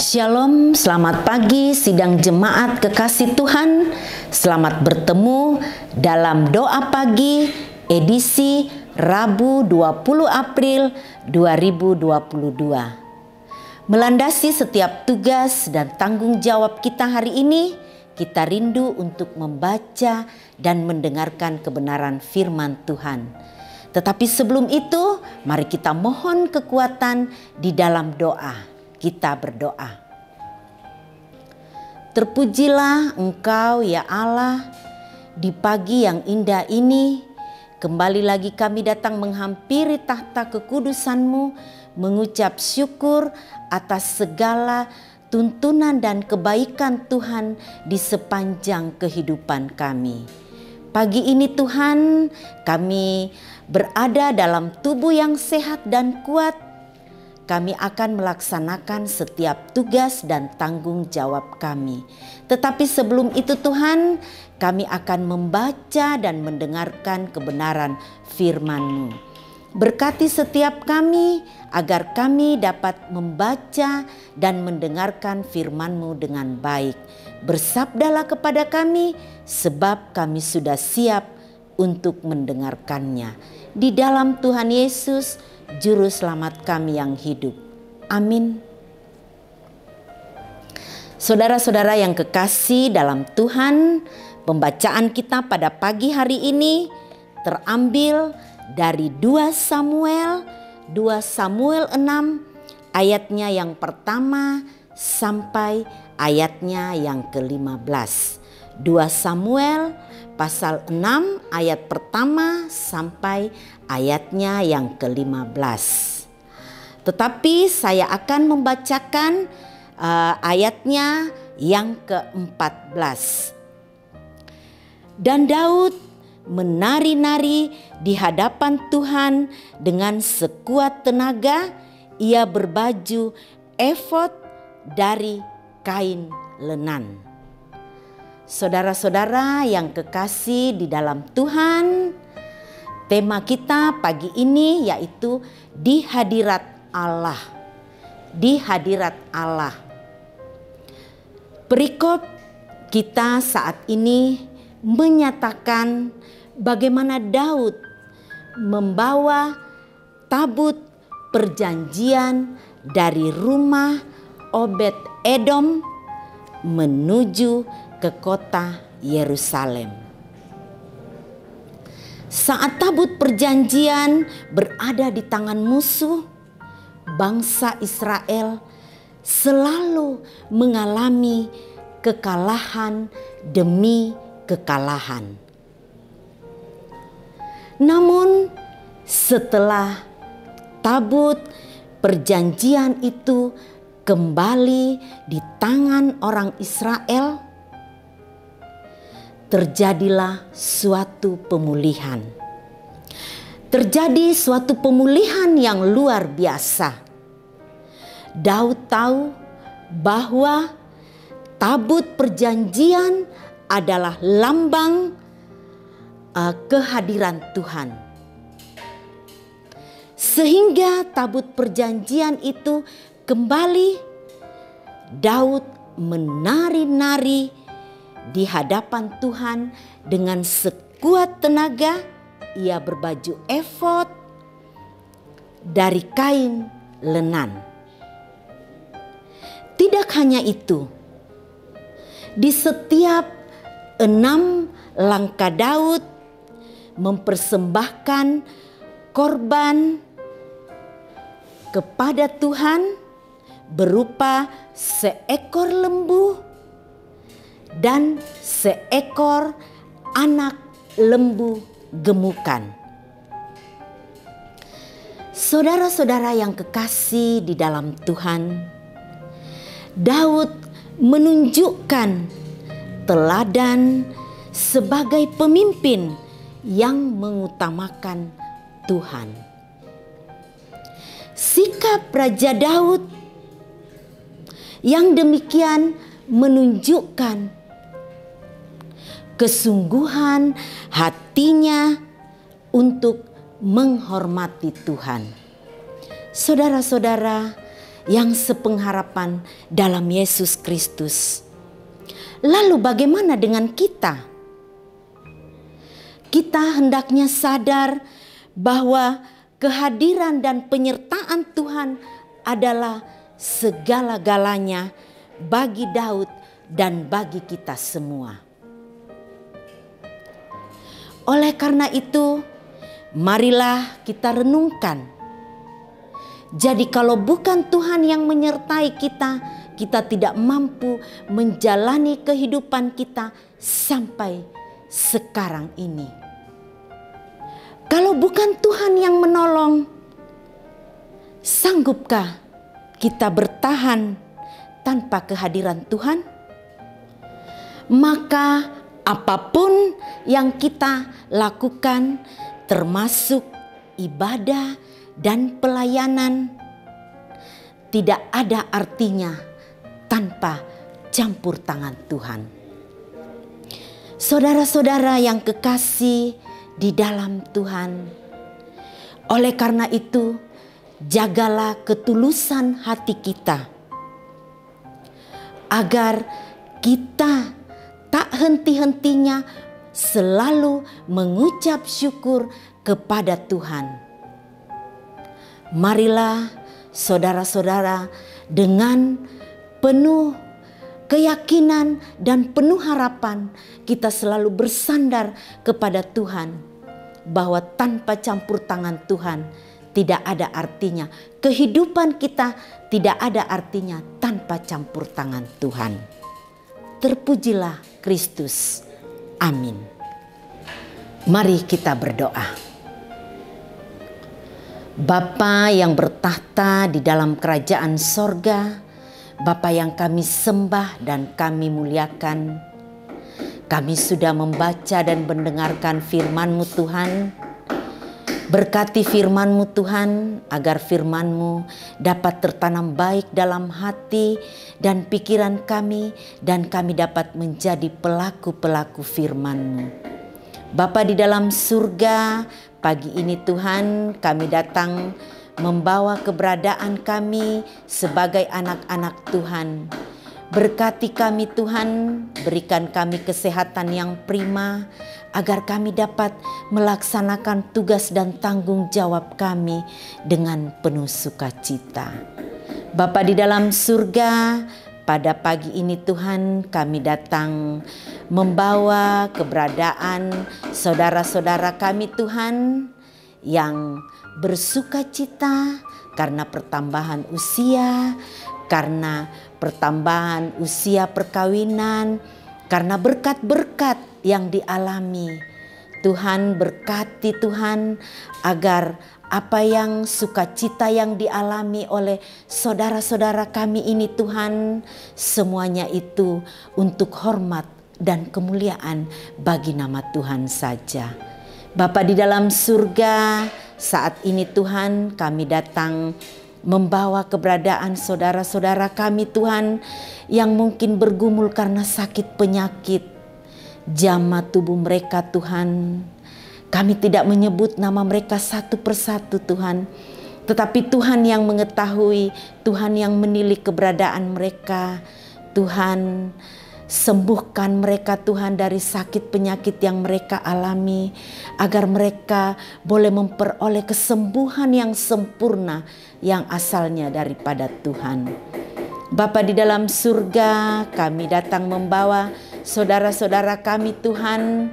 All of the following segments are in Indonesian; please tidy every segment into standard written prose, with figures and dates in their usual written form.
Shalom, selamat pagi sidang jemaat kekasih Tuhan. Selamat bertemu dalam doa pagi edisi Rabu 20 April 2022. Melandasi setiap tugas dan tanggung jawab kita hari ini, kita rindu untuk membaca dan mendengarkan kebenaran firman Tuhan. Tetapi sebelum itu, mari kita mohon kekuatan di dalam doa. Kita berdoa. Terpujilah Engkau ya Allah, di pagi yang indah ini, kembali lagi kami datang menghampiri tahta kekudusan-Mu, mengucap syukur atas segala tuntunan dan kebaikan Tuhan di sepanjang kehidupan kami. Pagi ini Tuhan, kami berada dalam tubuh yang sehat dan kuat. Kami akan melaksanakan setiap tugas dan tanggung jawab kami. Tetapi sebelum itu Tuhan, kami akan membaca dan mendengarkan kebenaran firman-Mu. Berkati setiap kami agar kami dapat membaca dan mendengarkan firman-Mu dengan baik. Bersabdalah kepada kami sebab kami sudah siap untuk mendengarkannya. Di dalam Tuhan Yesus, Juru Selamat kami yang hidup. Amin. Saudara-saudara yang kekasih dalam Tuhan, pembacaan kita pada pagi hari ini terambil dari 2 Samuel 6 ayatnya yang pertama sampai ayatnya yang ke-15. 2 Samuel pasal 6 ayat pertama sampai ayatnya yang ke-15. Tetapi saya akan membacakan ayatnya yang ke-14. Dan Daud menari-nari di hadapan Tuhan dengan sekuat tenaga. Ia berbaju efod dari kain lenan. Saudara-saudara yang kekasih di dalam Tuhan, tema kita pagi ini yaitu di hadirat Allah. Di hadirat Allah. Perikop kita saat ini menyatakan bagaimana Daud membawa tabut perjanjian dari rumah Obed-Edom menuju ke kota Yerusalem. Saat tabut perjanjian berada di tangan musuh, bangsa Israel selalu mengalami kekalahan demi kekalahan. Namun setelah tabut perjanjian itu kembali di tangan orang Israel, terjadilah suatu pemulihan. Terjadi suatu pemulihan yang luar biasa. Daud tahu bahwa tabut perjanjian adalah lambang kehadiran Tuhan. Sehingga tabut perjanjian itu kembali, Daud menari-nari di hadapan Tuhan dengan sekuat tenaga. Ia berbaju efod dari kain lenan. Tidak hanya itu, di setiap 6 langkah Daud mempersembahkan korban kepada Tuhan berupa seekor lembu dan seekor anak lembu gemukan. Saudara-saudara yang kekasih di dalam Tuhan, Daud menunjukkan teladan sebagai pemimpin yang mengutamakan Tuhan. Sikap Raja Daud yang demikian menunjukkan kesungguhan hatinya untuk menghormati Tuhan. Saudara-saudara yang sepengharapan dalam Yesus Kristus. Lalu bagaimana dengan kita? Kita hendaknya sadar bahwa kehadiran dan penyertaan Tuhan adalah segala-galanya bagi Daud dan bagi kita semua. Oleh karena itu, marilah kita renungkan. Jadi kalau bukan Tuhan yang menyertai kita, kita tidak mampu menjalani kehidupan kita sampai sekarang ini. Kalau bukan Tuhan yang menolong, sanggupkah kita bertahan tanpa kehadiran Tuhan? Maka apapun yang kita lakukan, termasuk ibadah dan pelayanan, tidak ada artinya tanpa campur tangan Tuhan. Saudara-saudara yang kekasih di dalam Tuhan, oleh karena itu jagalah ketulusan hati kita, agar kita tak henti-hentinya selalu mengucap syukur kepada Tuhan. Marilah saudara-saudara dengan penuh keyakinan dan penuh harapan kita selalu bersandar kepada Tuhan, bahwa tanpa campur tangan Tuhan tidak ada artinya. Kehidupan kita tidak ada artinya tanpa campur tangan Tuhan. Terpujilah Kristus. Amin. Mari kita berdoa. Bapa yang bertahta di dalam kerajaan sorga, Bapa yang kami sembah dan kami muliakan, kami sudah membaca dan mendengarkan firman-Mu Tuhan. Berkati firman-Mu Tuhan, agar firman-Mu dapat tertanam baik dalam hati dan pikiran kami, dan kami dapat menjadi pelaku-pelaku firman-Mu. Bapa di dalam surga, pagi ini Tuhan kami datang membawa keberadaan kami sebagai anak-anak Tuhan. Berkati kami Tuhan, berikan kami kesehatan yang prima, agar kami dapat melaksanakan tugas dan tanggung jawab kami dengan penuh sukacita. Bapa di dalam surga, pada pagi ini Tuhan kami datang membawa keberadaan saudara-saudara kami Tuhan yang bersukacita karena pertambahan usia, karena pertambahan usia perkawinan, karena berkat-berkat yang dialami. Tuhan berkati Tuhan agar apa yang sukacita yang dialami oleh saudara-saudara kami ini Tuhan, semuanya itu untuk hormat dan kemuliaan bagi nama Tuhan saja. Bapa di dalam surga, saat ini Tuhan kami datang membawa keberadaan saudara-saudara kami Tuhan yang mungkin bergumul karena sakit penyakit. Jamah tubuh mereka Tuhan, kami tidak menyebut nama mereka satu persatu Tuhan, tetapi Tuhan yang mengetahui, Tuhan yang menilik keberadaan mereka. Tuhan, sembuhkan mereka Tuhan dari sakit penyakit yang mereka alami, agar mereka boleh memperoleh kesembuhan yang sempurna yang asalnya daripada Tuhan. Bapa di dalam surga, kami datang membawa saudara-saudara kami Tuhan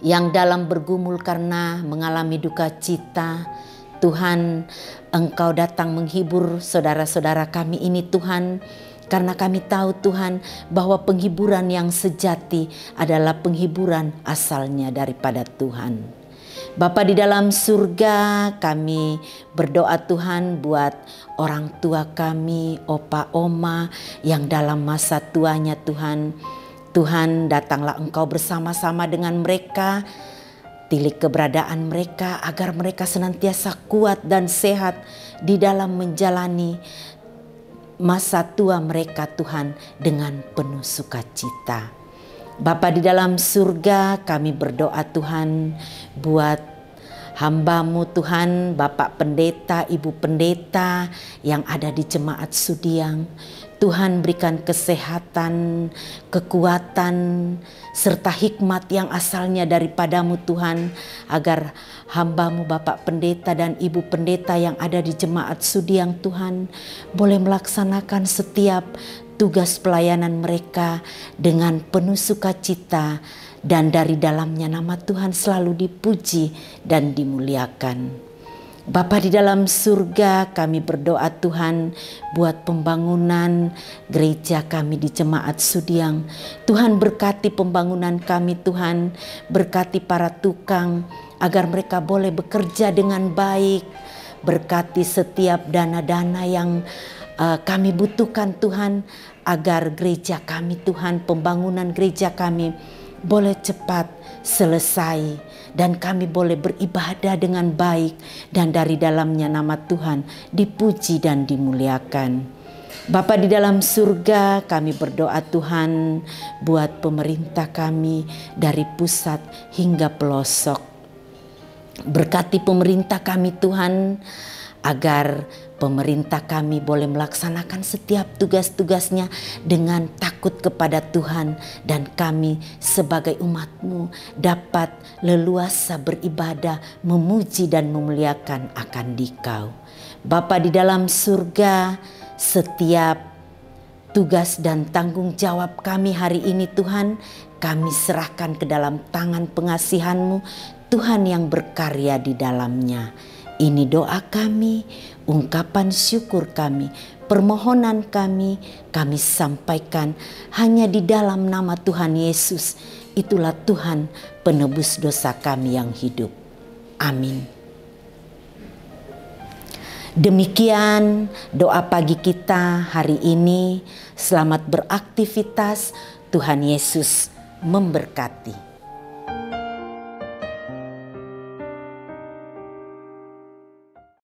yang dalam bergumul karena mengalami duka cita. Tuhan, Engkau datang menghibur saudara-saudara kami ini Tuhan, karena kami tahu Tuhan bahwa penghiburan yang sejati adalah penghiburan asalnya daripada Tuhan. Bapa di dalam surga, kami berdoa Tuhan buat orang tua kami, opa oma yang dalam masa tuanya Tuhan. Tuhan, datanglah Engkau bersama-sama dengan mereka, tilik keberadaan mereka agar mereka senantiasa kuat dan sehat di dalam menjalani masa tua mereka Tuhan dengan penuh sukacita. Bapa di dalam surga, kami berdoa Tuhan buat hamba-Mu Tuhan, Bapak Pendeta, Ibu Pendeta yang ada di Jemaat Sudiang. Tuhan berikan kesehatan, kekuatan, serta hikmat yang asalnya daripada-Mu Tuhan, agar hamba-Mu Bapak Pendeta dan Ibu Pendeta yang ada di Jemaat Sudiang Tuhan boleh melaksanakan setiap tugas pelayanan mereka dengan penuh sukacita, dan dari dalamnya nama Tuhan selalu dipuji dan dimuliakan. Bapa di dalam surga, kami berdoa Tuhan buat pembangunan gereja kami di Jemaat Sudiang. Tuhan berkati pembangunan kami Tuhan, berkati para tukang agar mereka boleh bekerja dengan baik. Berkati setiap dana-dana yang kami butuhkan Tuhan, agar gereja kami Tuhan, pembangunan gereja kami boleh cepat selesai dan kami boleh beribadah dengan baik, dan dari dalamnya nama Tuhan dipuji dan dimuliakan. Bapa di dalam surga, kami berdoa Tuhan buat pemerintah kami dari pusat hingga pelosok. Berkati pemerintah kami Tuhan, agar pemerintah kami boleh melaksanakan setiap tugas-tugasnya dengan takut kepada Tuhan, dan kami sebagai umat-Mu dapat leluasa beribadah, memuji dan memuliakan akan Dikau. Bapa di dalam surga, setiap tugas dan tanggung jawab kami hari ini Tuhan, kami serahkan ke dalam tangan pengasihan-Mu, Tuhan yang berkarya di dalamnya. Ini doa kami, ungkapan syukur kami, permohonan kami sampaikan hanya di dalam nama Tuhan Yesus. Itulah Tuhan penebus dosa kami yang hidup. Amin. Demikian doa pagi kita hari ini. Selamat beraktivitas. Tuhan Yesus memberkati.